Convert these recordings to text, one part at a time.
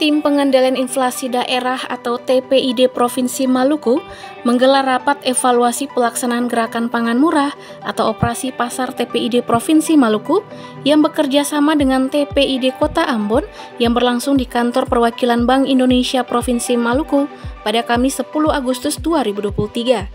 Tim Pengendalian Inflasi Daerah atau TPID Provinsi Maluku menggelar rapat evaluasi pelaksanaan gerakan pangan murah atau operasi pasar TPID Provinsi Maluku yang bekerja sama dengan TPID Kota Ambon yang berlangsung di kantor perwakilan Bank Indonesia Provinsi Maluku pada Kamis 10 Agustus 2023.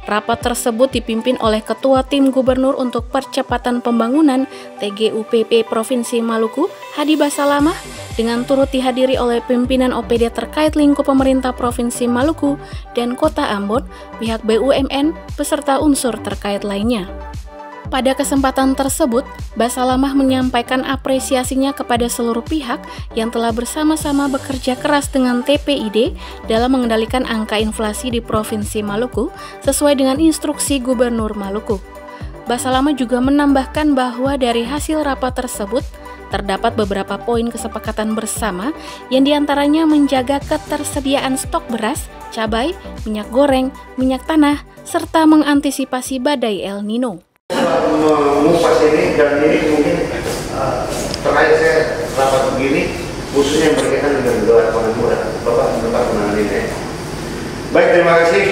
Rapat tersebut dipimpin oleh Ketua Tim Gubernur untuk Percepatan Pembangunan TGUPP Provinsi Maluku, Hadi Basalamah, dengan turut dihadiri oleh pimpinan OPD terkait lingkup pemerintah Provinsi Maluku dan Kota Ambon, pihak BUMN, beserta unsur terkait lainnya. Pada kesempatan tersebut, Basalamah menyampaikan apresiasinya kepada seluruh pihak yang telah bersama-sama bekerja keras dengan TPID dalam mengendalikan angka inflasi di Provinsi Maluku sesuai dengan instruksi Gubernur Maluku. Basalamah juga menambahkan bahwa dari hasil rapat tersebut, terdapat beberapa poin kesepakatan bersama yang diantaranya menjaga ketersediaan stok beras, cabai, minyak goreng, minyak tanah, serta mengantisipasi badai El Nino. Mengupas ini dan ini mungkin terakhir saya rapat begini khususnya yang berkaitan dengan gelar pangan murah. Bapak tempat menangani ini. Baik, terima kasih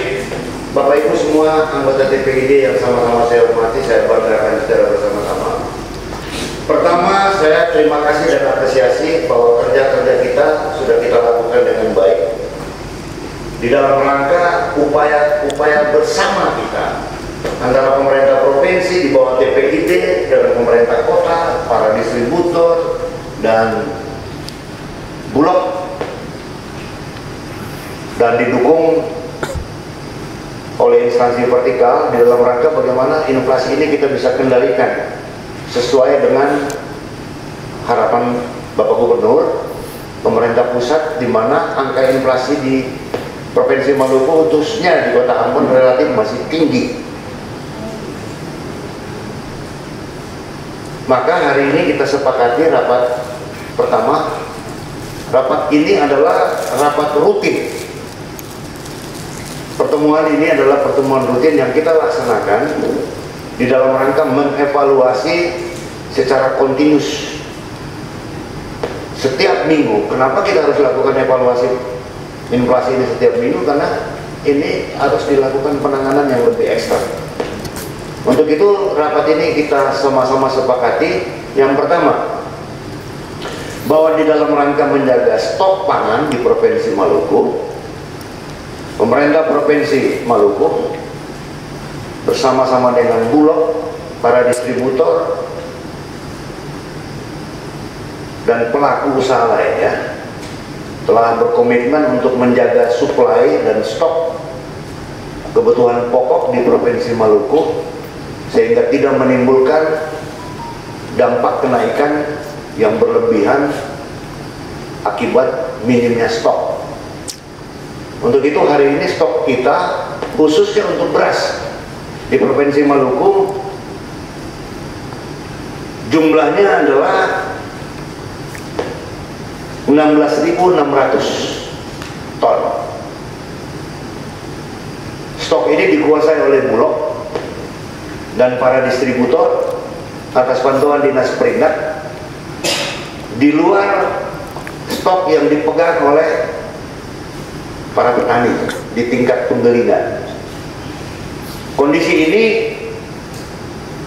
Bapak Ibu semua anggota TPID yang sama-sama saya hormati, saya banggakan secara bersama-sama. Pertama, saya terima kasih dan apresiasi bahwa kerja-kerja kita sudah kita lakukan dengan baik di dalam rangka upaya bersama kita antara pemerintah provinsi di bawah TPID dan pemerintah kota, para distributor dan bulog, dan didukung oleh instansi vertikal di dalam rangka bagaimana inflasi ini kita bisa kendalikan sesuai dengan harapan Bapak Gubernur, pemerintah pusat, di mana angka inflasi di Provinsi Maluku khususnya di Kota Ambon relatif masih tinggi. Maka hari ini kita sepakati rapat pertama. Rapat ini adalah rapat rutin. Pertemuan ini adalah pertemuan rutin yang kita laksanakan di dalam rangka mengevaluasi secara kontinus setiap minggu. Kenapa kita harus lakukan evaluasi inflasi ini setiap minggu? Karena ini harus dilakukan penanganan yang lebih ekstra. Untuk itu rapat ini kita sama-sama sepakati yang pertama, bahwa di dalam rangka menjaga stok pangan di Provinsi Maluku, pemerintah Provinsi Maluku bersama-sama dengan bulog, para distributor dan pelaku usaha lainnya telah berkomitmen untuk menjaga suplai dan stok kebutuhan pokok di Provinsi Maluku sehingga tidak menimbulkan dampak kenaikan yang berlebihan akibat minimnya stok. Untuk itu hari ini stok kita khususnya untuk beras di Provinsi Maluku jumlahnya adalah 16.600 ton. Stok ini dikuasai oleh Bulog dan para distributor atas bantuan Dinas Perindak di luar stok yang dipegang oleh para petani di tingkat penggilingan. Kondisi ini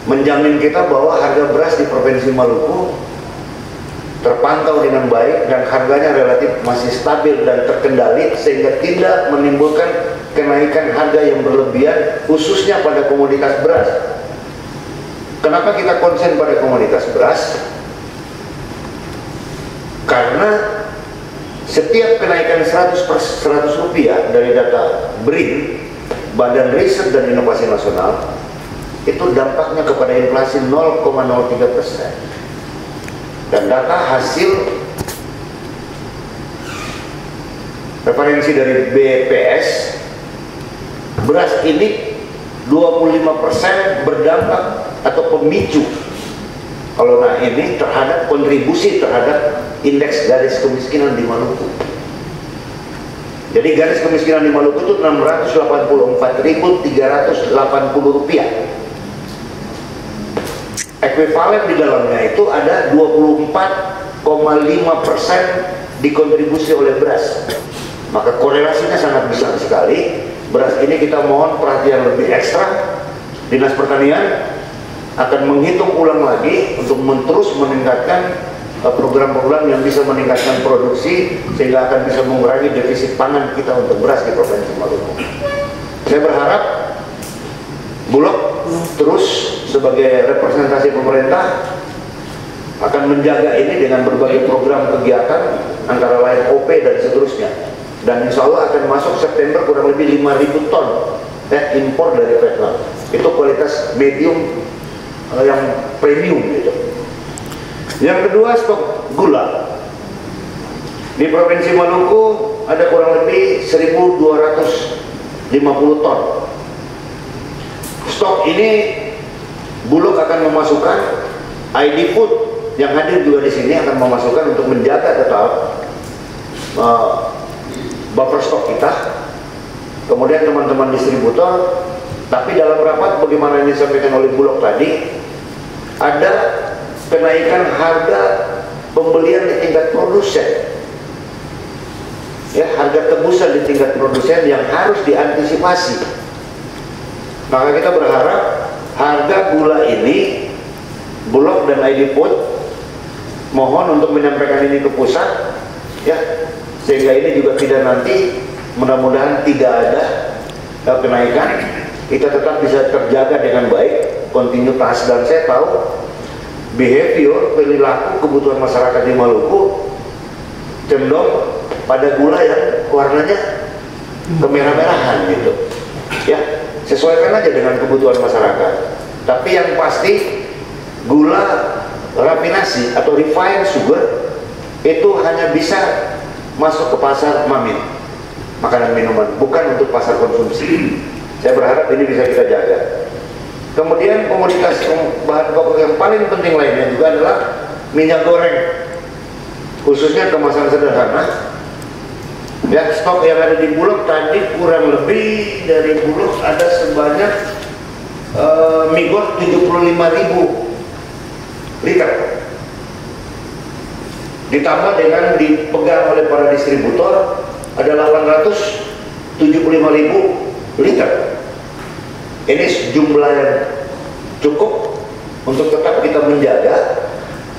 menjamin kita bahwa harga beras di Provinsi Maluku terpantau dengan baik dan harganya relatif masih stabil dan terkendali sehingga tidak menimbulkan kenaikan harga yang berlebihan khususnya pada komoditas beras. Kenapa kita konsen pada komoditas beras? Karena setiap kenaikan 100 rupiah dari data BRIN, Badan Riset dan Inovasi Nasional, itu dampaknya kepada inflasi 0,03%. Dan data hasil referensi dari BPS, beras ini 25% berdampak atau pemicu kalau ini terhadap kontribusi terhadap indeks garis kemiskinan di Maluku. Jadi garis kemiskinan di Maluku itu 684.380 rupiah. Ekuivalen di dalamnya itu ada 24,5% dikontribusi oleh beras. Maka korelasinya sangat besar sekali. Beras ini kita mohon perhatian lebih ekstra. Dinas Pertanian akan menghitung ulang lagi untuk terus meningkatkan program-program yang bisa meningkatkan produksi sehingga akan bisa mengurangi defisit pangan kita untuk beras di Provinsi Maluku. Saya berharap Bulog terus sebagai representasi pemerintah akan menjaga ini dengan berbagai program kegiatan antara lain OP dan seterusnya. Dan insya Allah akan masuk September kurang lebih 5.000 ton impor dari Vietnam. Itu kualitas medium yang premium gitu. Yang kedua, stok gula. Di Provinsi Maluku ada kurang lebih 1.250 ton. Stok ini Bulog akan memasukkan, ID Food yang hadir juga di sini akan memasukkan untuk menjaga tetap buffer stok kita. Kemudian teman-teman distributor, tapi dalam rapat bagaimana yang disampaikan oleh Bulog tadi, ada kenaikan harga pembelian di tingkat produsen. Ya, harga tebusan di tingkat produsen yang harus diantisipasi. Maka kita berharap harga gula ini Bulog dan ID Food mohon untuk menyampaikan ini ke pusat, ya, sehingga ini juga tidak nanti, mudah-mudahan tidak ada kenaikan, kita tetap bisa terjaga dengan baik, kontinuitas. Dan saya tahu behavior, perilaku, kebutuhan masyarakat di Maluku cenderung pada gula yang warnanya kemerah-merahan gitu, ya, sesuaikan aja dengan kebutuhan masyarakat. Tapi yang pasti gula rafinasi atau refined sugar itu hanya bisa masuk ke pasar mamin, makanan minuman, bukan untuk pasar konsumsi. Saya berharap ini bisa kita jaga. Kemudian komoditas bahan pokok yang paling penting lainnya juga adalah minyak goreng, khususnya kemasan sederhana. Ya, stok yang ada di Bulog tadi kurang lebih dari Bulog ada sebanyak migor 75.000 liter, ditambah dengan dipegang oleh para distributor ada 875.000 liter. Ini jumlah yang cukup untuk tetap kita menjaga,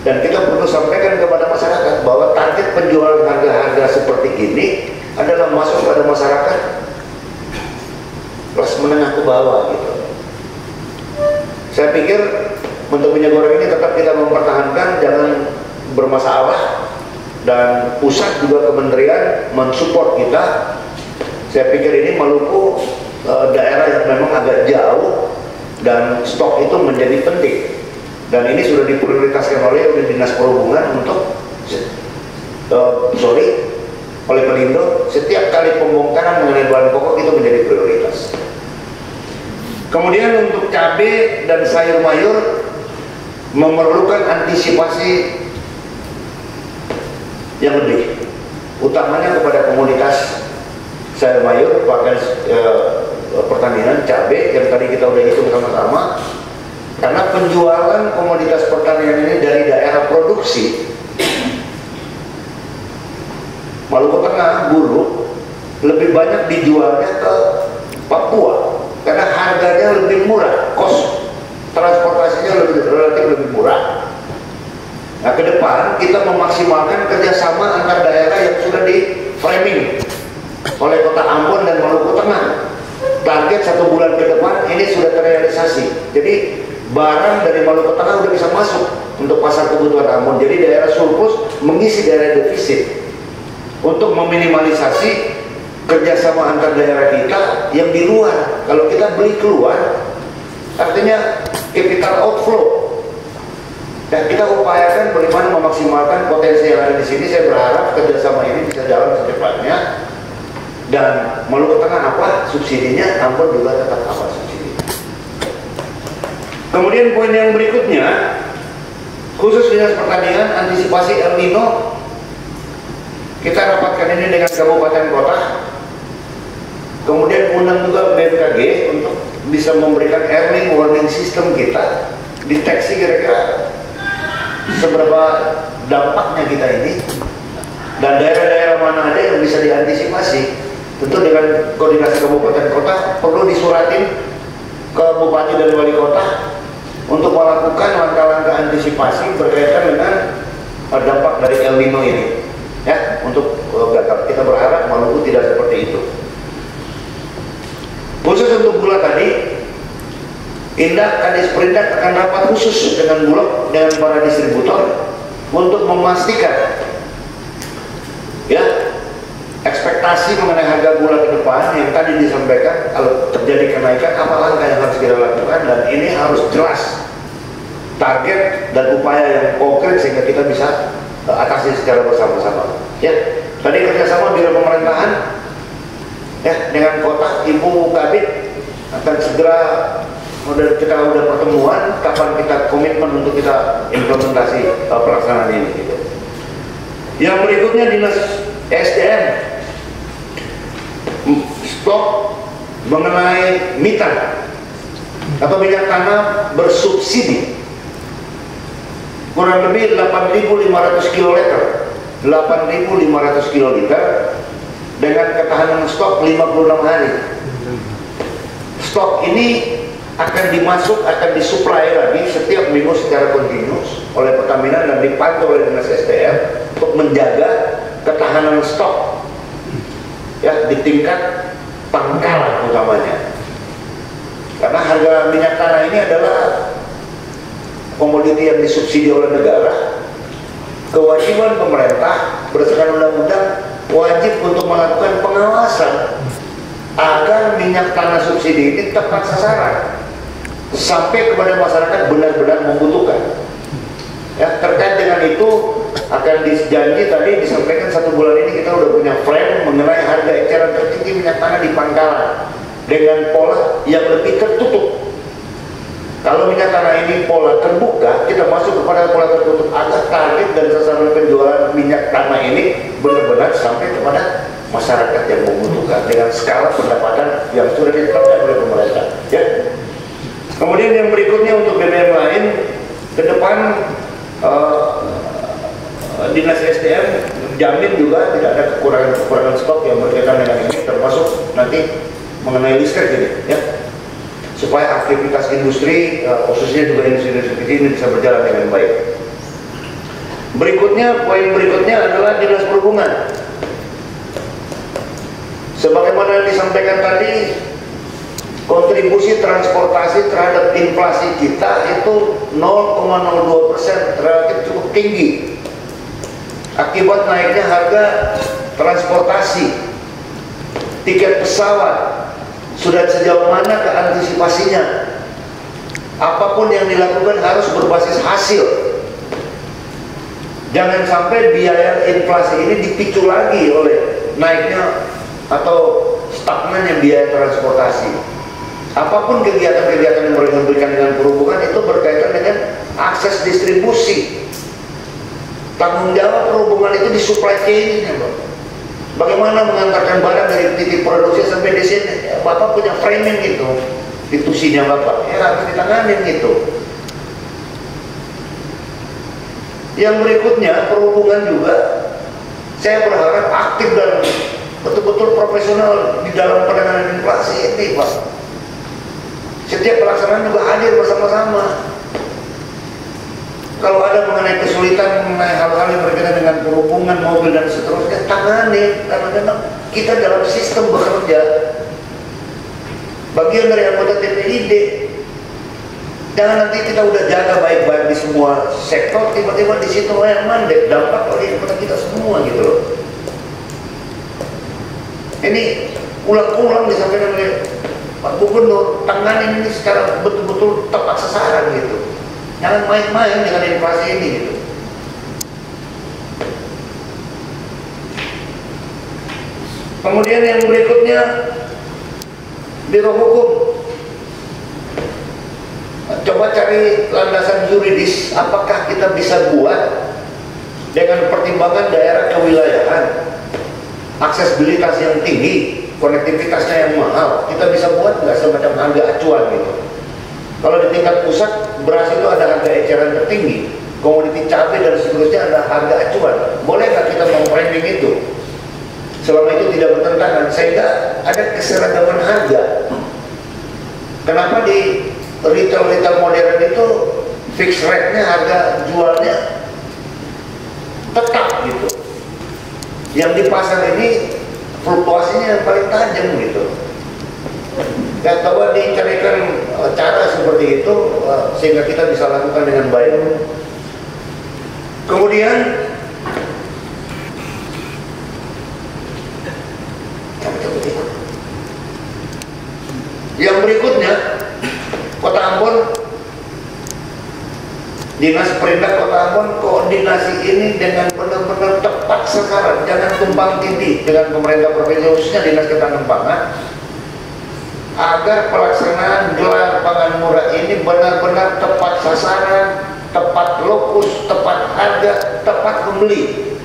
dan kita perlu sampaikan kepada masyarakat bahwa target penjualan harga-harga seperti ini adalah masuk pada masyarakat kelas menengah ke bawah gitu. Saya pikir untuk minyak goreng ini tetap kita mempertahankan, jangan bermasalah, dan pusat juga kementerian mensupport kita. Saya pikir ini Maluku daerah yang memang agak jauh dan stok itu menjadi penting, dan ini sudah diprioritaskan oleh Dinas Perhubungan untuk oleh Pelindo, setiap kali pembongkaran mengenai bahan pokok itu menjadi prioritas. Kemudian untuk cabai dan sayur mayur memerlukan antisipasi yang lebih, utamanya kepada komunitas sayur mayur, bahkan pertanian cabai yang tadi kita udah hitung sama-sama, karena penjualan komoditas pertanian ini dari daerah produksi Maluku Tengah, Bulu, lebih banyak dijualnya ke Papua karena harganya lebih murah, kos transportasinya relatif lebih murah. Nah, ke depan kita memaksimalkan kerjasama antar daerah yang sudah di framing oleh Kota Ambon dan Maluku Tengah. Target 1 bulan ke depan ini sudah terrealisasi. Jadi barang dari Maluku Tengah sudah bisa masuk untuk pasar kebutuhan Ambon. Jadi daerah surplus mengisi daerah defisit untuk meminimalisasi kerjasama antar daerah kita yang di luar. Kalau kita beli keluar, artinya capital outflow. Dan kita upayakan bagaimana memaksimalkan potensi yang ada di sini. Saya berharap kerjasama ini bisa jalan secepatnya. Dan Maluku Tengah apa subsidinya, Ambon juga tetap apa subsidi. Kemudian poin yang berikutnya, khusus Dinas Pertanian, antisipasi El Nino. Kita rapatkan ini dengan kabupaten kota, kemudian undang juga BMKG untuk bisa memberikan early warning system kita, deteksi kira-kira seberapa dampaknya kita ini dan daerah-daerah mana ada yang bisa diantisipasi. Tentu dengan koordinasi kabupaten kota perlu disuratin ke bupati dan wali kota untuk melakukan langkah-langkah antisipasi berkaitan dengan dampak dari El Nino ini, ya, untuk gagal. Kita berharap Maluku tidak seperti itu. Khusus untuk gula tadi, Kadis Perindak akan rapat khusus dengan Bulog, dengan para distributor untuk memastikan, ya, ekspektasi mengenai harga gula ke depan yang tadi disampaikan. Kalau terjadi kenaikan, apa langkah yang harus kita lakukan, dan ini harus jelas target dan upaya yang konkret sehingga kita bisa atasi secara bersama-sama. Ya, tadi kerjasama Biro Pemerintahan, ya, dengan kota, Ibu Kabid akan segera kita udah pertemuan kapan kita komitmen untuk kita implementasi pelaksanaan ini. Gitu. Yang berikutnya Dinas SDM stok mengenai mita atau minyak tanah bersubsidi kurang lebih 8.500 kiloliter, 8.500 kiloliter dengan ketahanan stok 56 hari. Stok ini akan disuplai lagi setiap minggu secara kontinus oleh Pertamina dan dipantau oleh Dinas SDM untuk menjaga ketahanan stok, ya, di tingkat pangkalan utamanya. Karena harga minyak tanah ini adalah komoditi yang disubsidi oleh negara. Kewajiban pemerintah berdasarkan undang-undang wajib untuk melakukan pengawasan agar minyak tanah subsidi ini tepat sasaran sampai kepada masyarakat benar-benar membutuhkan. Ya, terkait dengan itu akan dijanji tadi disampaikan 1 bulan ini kita udah punya frame mengenai harga eceran tertinggi minyak tanah di pangkalan dengan pola yang lebih tertutup. Kalau minyak tanah ini pola terbuka, kita masuk kepada pola tertutup agar target dan sasaran penjualan minyak tanah ini benar-benar sampai kepada masyarakat yang membutuhkan dengan skala pendapatan yang sudah ditetapkan oleh pemerintah. Ya. Kemudian yang berikutnya untuk BBM lain, ke depan Dinas SDM jamin juga tidak ada kekurangan stok yang berkaitan dengan ini, termasuk nanti mengenai listrik ini, ya, supaya aktivitas industri, khususnya juga industri ini bisa berjalan dengan baik. Berikutnya, poin berikutnya adalah Dinas Perhubungan. Sebagaimana disampaikan tadi, kontribusi transportasi terhadap inflasi kita itu 0,02%, relatif cukup tinggi akibat naiknya harga transportasi. Tiket pesawat sudah sejauh mana keantisipasinya? Apapun yang dilakukan harus berbasis hasil. Jangan sampai biaya inflasi ini dipicu lagi oleh naiknya atau stagnannya biaya transportasi. Apapun kegiatan-kegiatan yang berkaitan dengan perhubungan itu berkaitan dengan akses distribusi. Tanggung jawab perhubungan itu di supply chain-nya, bagaimana mengantarkan barang dari titik produksi sampai di sini. Bapak punya framing itu, institusinya Bapak, ya harus ditanganin gitu. Yang berikutnya perhubungan juga, saya berharap aktif dan betul-betul profesional di dalam penanganan inflasi ini, Pak. Setiap pelaksanaan juga hadir bersama-sama. Kalau ada mengenai kesulitan, mengenai hal-hal yang berkaitan dengan perhubungan, mobil dan seterusnya, tangani. Karena memang kita dalam sistem bekerja, bagian dari anggota TPID. Jangan nanti kita udah jaga baik-baik di semua sektor, tiba-tiba di situ yang mandek, dampak bagi kepada kita semua gitu loh. Ini ulang-ulang disampaikan oleh Pak Gubernur, tangani ini secara betul-betul tepat sasaran gitu. Jangan main-main dengan inflasi ini gitu. Kemudian yang berikutnya, Biro Hukum. Coba cari landasan yuridis, apakah kita bisa buat dengan pertimbangan daerah kewilayahan, aksesibilitas yang tinggi, konektivitasnya yang mahal, kita bisa buat nggak semacam harga acuan gitu. Kalau di tingkat pusat beras itu ada harga eceran tertinggi, komoditi cabai dan seterusnya ada harga acuan. Boleh nggak kita memframing itu? Selama itu tidak bertentangan, sehingga ada keseragaman harga. Kenapa di retail modern itu fixed rate-nya, harga jualnya tetap gitu. Yang di pasar ini fluktuasinya yang paling tajam gitu. Dan coba dicarikan cara seperti itu sehingga kita bisa lakukan dengan baik. Kemudian yang berikutnya, Kota Ambon, Dinas Perindak Kota Ambon koordinasi ini dengan benar-benar tepat sasaran, jangan tumpang tindih dengan pemerintah provinsi, khususnya Dinas Ketahanan Pangan, agar pelaksanaan gelar pangan murah ini benar-benar tepat sasaran, tepat lokus, tepat harga, tepat pembeli,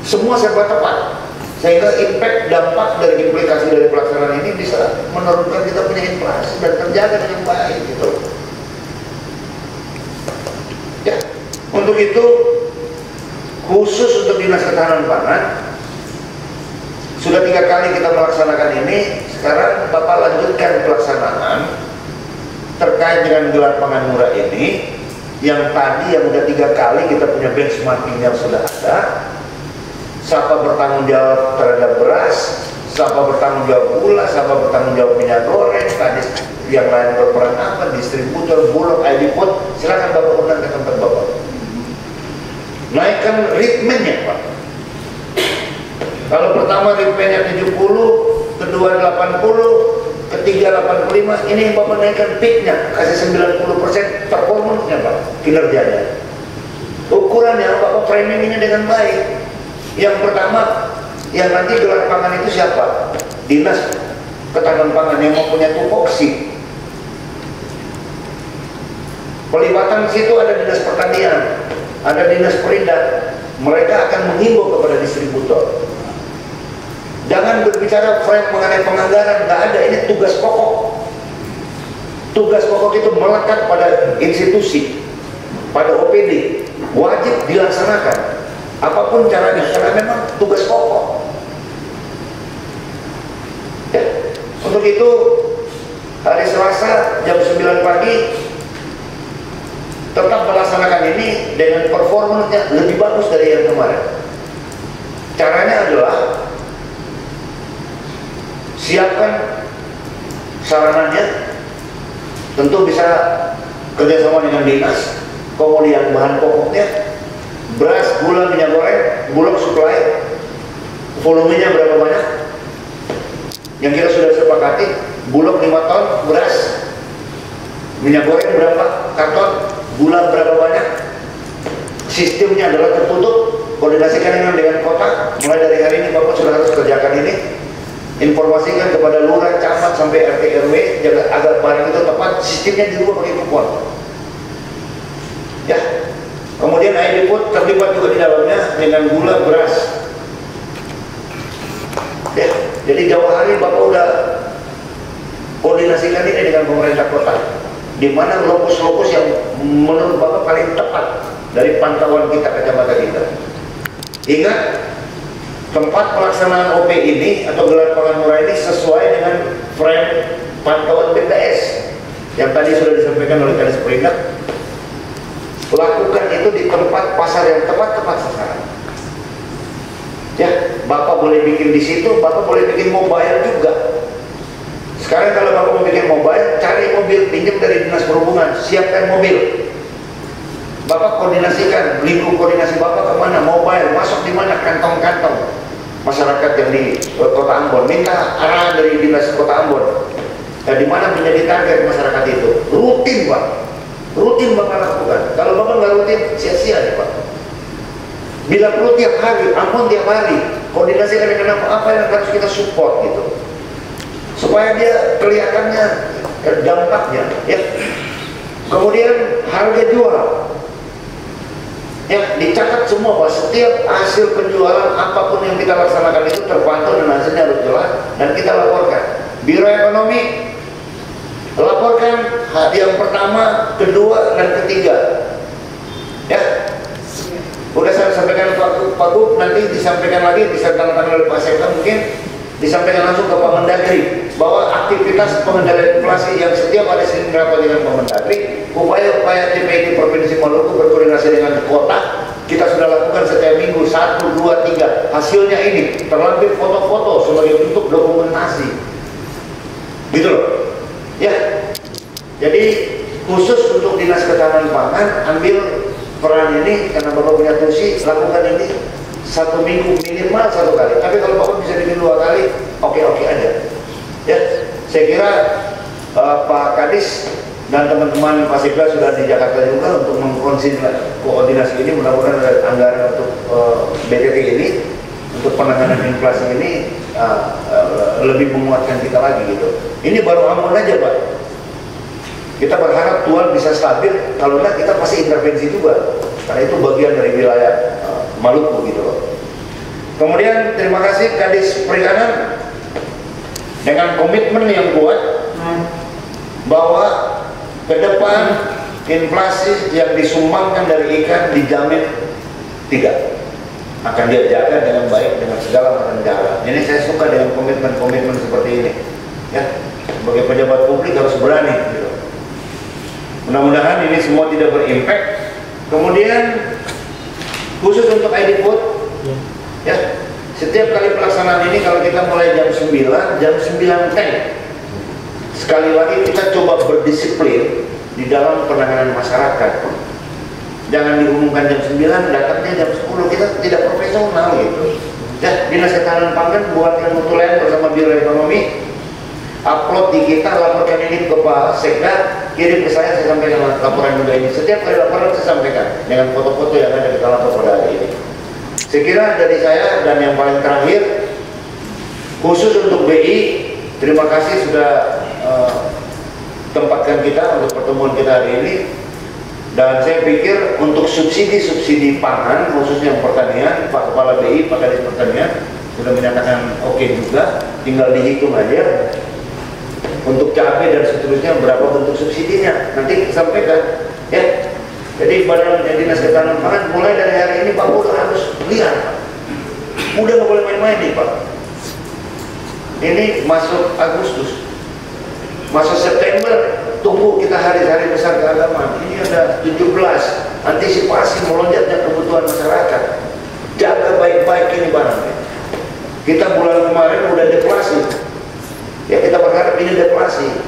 semua serba tepat, sehingga impact dampak dari implikasi dari pelaksanaan ini bisa menurunkan kita punya inflasi dan terjaga dengan baik gitu. Ya, untuk itu khusus untuk Dinas Ketahanan Pangan sudah 3 kali kita melaksanakan ini. Sekarang Bapak lanjutkan pelaksanaan terkait dengan gelar pangan murah ini. Yang tadi yang udah 3 kali kita punya benchmarking yang sudah ada. Siapa bertanggung jawab terhadap beras, siapa bertanggung jawab gula, siapa bertanggung jawab minyak goreng, tadi yang lain berperan apa, distributor, Bulog, ID Food, silakan Bapak undang ke tempat Bapak. Naikkan ritmenya Pak. Kalau pertama ritmenya 70, kedua 80, ketiga 85, ini Bapak naikkan peaknya, kasih 90% performance-nya Pak, kinerjanya. Ukurannya Bapak framing ini dengan baik. Yang pertama, yang nanti gelar pangan itu siapa? Dinas Ketahanan Pangan yang mempunyai tupoksi. Pelibatan situ ada Dinas Pertanian, ada Dinas Perindak. Mereka akan menghimbau kepada distributor. Jangan berbicara frame mengenai penganggaran, nggak ada. Ini tugas pokok. Tugas pokok itu melekat pada institusi, pada OPD, wajib dilaksanakan. Apapun caranya, karena memang tugas pokok. Ya, untuk itu hari Selasa jam 9 pagi tetap melaksanakan ini dengan performanya lebih bagus dari yang kemarin. Caranya adalah siapkan sarananya, tentu bisa kerjasama dengan dinas, kemudian bahan pokoknya, beras, gula, minyak goreng, Bulog supply, volumenya berapa banyak? Yang kita sudah sepakati, Bulog 5 ton beras, minyak goreng berapa karton, gula berapa banyak. Sistemnya adalah tertutup, koordinasikan dengan kota. Mulai dari hari ini Bapak sudah harus kerjakan ini. Informasikan kepada lurah, camat sampai RT RW agar barang itu tepat, sistemnya dirubah pakai kupon. Ya. Kemudian ID Food terlibat juga di dalamnya dengan gula, beras. Ya, jadi jauh hari Bapak udah koordinasikan ini dengan pemerintah kota. Di mana lokus-lokus yang menurut Bapak paling tepat dari pantauan kita, kacamata kita. Ingat, tempat pelaksanaan OP ini atau gelar pangan murah ini sesuai dengan frame pantauan BPS yang tadi sudah disampaikan oleh Dinas Perindak. Lakukan itu di tempat pasar yang tepat sasaran. Ya, Bapak boleh bikin di situ, Bapak boleh bikin mobile juga. Sekarang kalau Bapak mau bikin mobile, cari mobil, pinjam dari Dinas Perhubungan, siapkan mobil. Bapak koordinasikan, lingkup koordinasi Bapak kemana, mobile, masuk di mana, kantong-kantong masyarakat yang di Kota Ambon, minta arahan dari Dinas Kota Ambon. Nah, di mana menjadi target masyarakat itu, rutin Pak. Rutin Bapak lakukan. Kalau Bapak nggak rutin, sia-sia ya Pak. Bila perlu tiap hari, Ambon tiap hari, koordinasikan dengan apa yang harus kita support gitu, supaya dia kelihatannya dampaknya. Ya. Kemudian harga jual, ya dicatat semua Pak. Setiap hasil penjualan apapun yang kita laksanakan itu terpantau dan hasilnya harus jelas dan kita laporkan. Biro Ekonomi laporkan yang pertama, kedua, dan ketiga. Ya, Pak Gub nanti disampaikan lagi, disertakan oleh Pak Sekda, mungkin disampaikan langsung ke Pak Mendagri bahwa aktivitas pengendalian inflasi yang setiap ada sering rapat dengan Pak Mendagri, upaya-upaya TPID Provinsi Maluku berkoordinasi dengan kota, kita sudah lakukan setiap minggu 1, 2, 3. Hasilnya ini terlampir foto-foto sebagai bentuk dokumentasi, gitu loh. Ya, jadi khusus untuk Dinas Ketahanan Pangan ambil peran ini karena Bapak punya tusi, lakukan ini 1 minggu minimal 1 kali. Tapi kalau Bapak bisa bikin 2 kali, oke-oke aja. Ya, saya kira Pak Kadis dan teman-teman Pak Sekda sudah di Jakarta juga untuk mengkoordinasi ini. Mudah-mudahan ada anggaran untuk BTT ini, untuk penanganan inflasi ini lebih menguatkan kita lagi gitu. Ini baru Ambon aja Pak. Kita berharap Tuhan bisa stabil. Kalau enggak kita pasti intervensi juga, karena itu bagian dari wilayah Maluku gitu loh. Kemudian terima kasih Kadis Perikanan dengan komitmen yang kuat bahwa ke depan inflasi yang disumbangkan dari ikan dijamin 3 akan dia jaga dengan baik dengan segala macam cara. Ini saya suka dengan komitmen-komitmen seperti ini. Ya, sebagai pejabat publik harus berani. Gitu. Mudah-mudahan ini semua tidak berimpact. Kemudian khusus untuk ID Food, ya, setiap kali pelaksanaan ini kalau kita mulai jam 9, jam 9.10. Sekali lagi kita coba berdisiplin di dalam penanganan masyarakat. Jangan diumumkan jam 9, datangnya jam 10, kita tidak profesional gitu. Ya, Dinas Ketahanan Pangan buatkan mutulen bersama Biro Ekonomi, upload di kita, laporkan ini ke Pak Sekda, kirim ke saya sampaikan laporan juga ini. Setiap kali laporan saya sampaikan dengan foto-foto yang ada di dalam pada hari ini. Saya kira dari saya, dan yang paling terakhir, khusus untuk BI, terima kasih sudah tempatkan kita untuk pertemuan kita hari ini. Dan saya pikir untuk subsidi-subsidi pangan, khususnya yang pertanian, Pak Kepala BI, Pak Kadis Pertanian sudah menyatakan oke juga, tinggal dihitung aja untuk cabai dan seterusnya berapa bentuk subsidinya, nanti sampaikan ya. Jadi Badan Dinas Ketahanan Pangan mulai dari hari ini Pak udah harus lihat, udah nggak boleh main-main nih Pak. Ini masuk Agustus, masuk September, tunggu kita hari-hari besar keagamaan. Ini ada 17, antisipasi melonjaknya kebutuhan masyarakat. Jaga baik-baik ini barangnya. Kita bulan kemarin udah deflasi, ya kita berharap ini deflasi.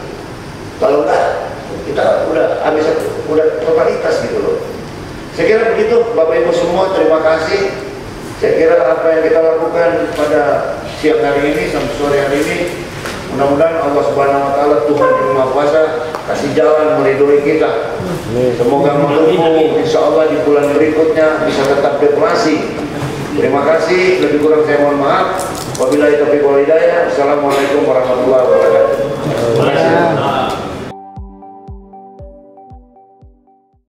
Kalau enggak, kita udah habis, udah totalitas gitu loh. Saya kira begitu, Bapak Ibu semua, terima kasih. Saya kira apa yang kita lakukan pada siang hari ini sampai sore hari ini, mudah-mudahan Allah Subhanahu Wa Taala, Tuhan yang Maha Kuasa, kasih jalan meridhoi kita. Semoga Maluku insya Allah di bulan berikutnya bisa tetap deflasi. Terima kasih, lebih kurang saya mohon maaf. Wabillahi taufiq wal hidayah. Assalamualaikum warahmatullahi wabarakatuh. Terima kasih.